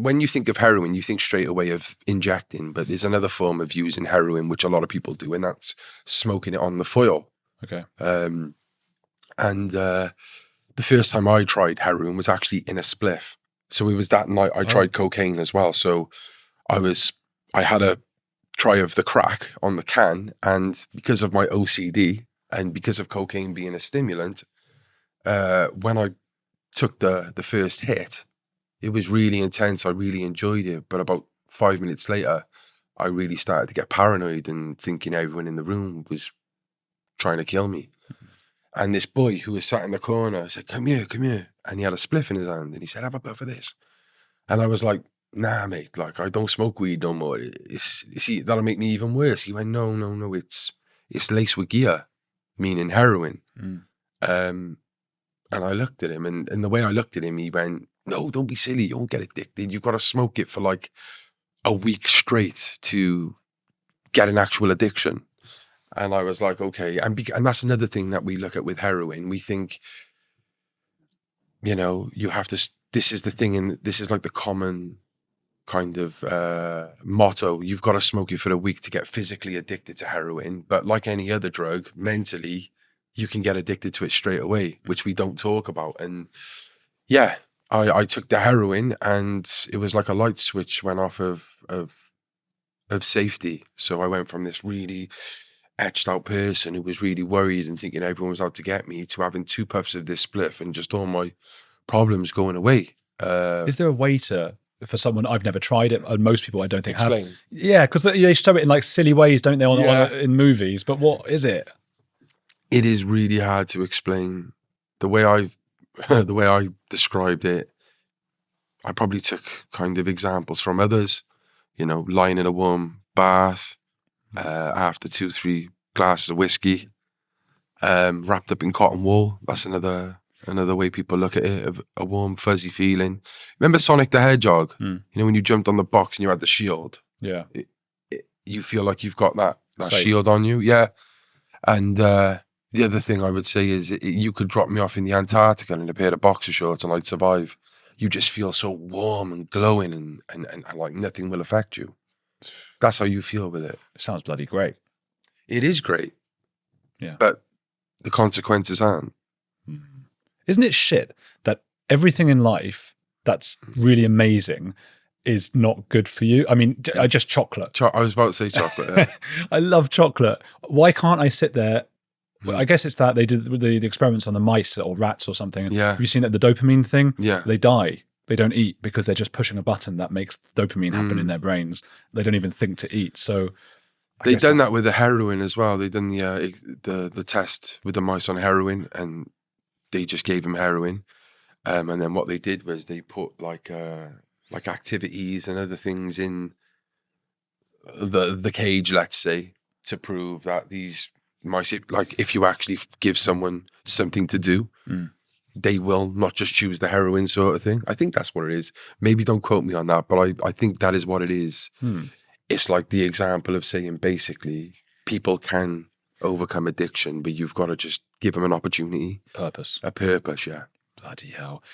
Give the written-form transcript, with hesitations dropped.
when you think of heroin, you think straight away of injecting, but there's another form of using heroin, which a lot of people do, and that's smoking it on the foil. Okay. The first time I tried heroin was actually in a spliff. So it was that night I tried cocaine as well. So I had a try of the crack on the can, and because of my OCD and because of cocaine being a stimulant, when I took the first hit, it was really intense. I really enjoyed it. But about 5 minutes later, I really started to get paranoid and thinking everyone in the room was trying to kill me. And this boy who was sat in the corner said, come here. And he had a spliff in his hand and he said, have a puff of this. And I was like, nah, mate, like I don't smoke weed no more. See, that'll make me even worse. He went, no, it's laced with gear, meaning heroin. And I looked at him and the way I looked at him, he went, no, don't be silly. You won't get addicted. You've got to smoke it for like a week straight to get an actual addiction. And I was like, okay. And that's another thing that we look at with heroin. We think, you have to, this is the thing, and this is like the common kind of motto. You've got to smoke it for a week to get physically addicted to heroin. But like any other drug, mentally, you can get addicted to it straight away, which we don't talk about. And yeah, I took the heroin and it was like a light switch went off of safety. So I went from this really etched out person who was really worried and thinking everyone was out to get me to having 2 puffs of this spliff and just all my problems going away. Is there a way for someone, I've never tried it, and most people I don't think explain. Have. Yeah, because they show it in like silly ways, don't they, in movies, but what is it? It is really hard to explain. The way I described it, I probably took kind of examples from others, lying in a warm bath, after 2-3 glasses of whiskey, wrapped up in cotton wool. That's another way people look at it, of a warm, fuzzy feeling. Remember Sonic the Hedgehog? When you jumped on the box and you had the shield? Yeah. You feel like you've got that shield on you. Yeah. And the other thing I would say is you could drop me off in the Antarctica in a pair of boxer shorts and I'd survive. You just feel so warm and glowing and like nothing will affect you. That's how you feel with it. It sounds bloody great. It is great. Yeah. But the consequences aren't. Isn't it shit that everything in life that's really amazing is not good for you? I mean, just chocolate. I was about to say chocolate. Yeah. I love chocolate. Why can't I sit there? Well, I guess it's that they did the experiments on the mice or rats or something. Yeah. Have you seen that, the dopamine thing? Yeah. They die. They don't eat because they're just pushing a button that makes dopamine happen in their brains. They don't even think to eat. So they've done that with the heroin as well. They've done the test with the mice on heroin, and they just gave them heroin. And then what they did was they put like activities and other things in the cage, let's say, to prove that these mice, like if you actually give someone something to do, they will not just choose the heroin sort of thing. I think that's what it is. Maybe don't quote me on that, but I think that is what it is. It's like the example of saying basically people can overcome addiction, but you've got to just give them an opportunity. Purpose. A purpose, yeah. Bloody hell.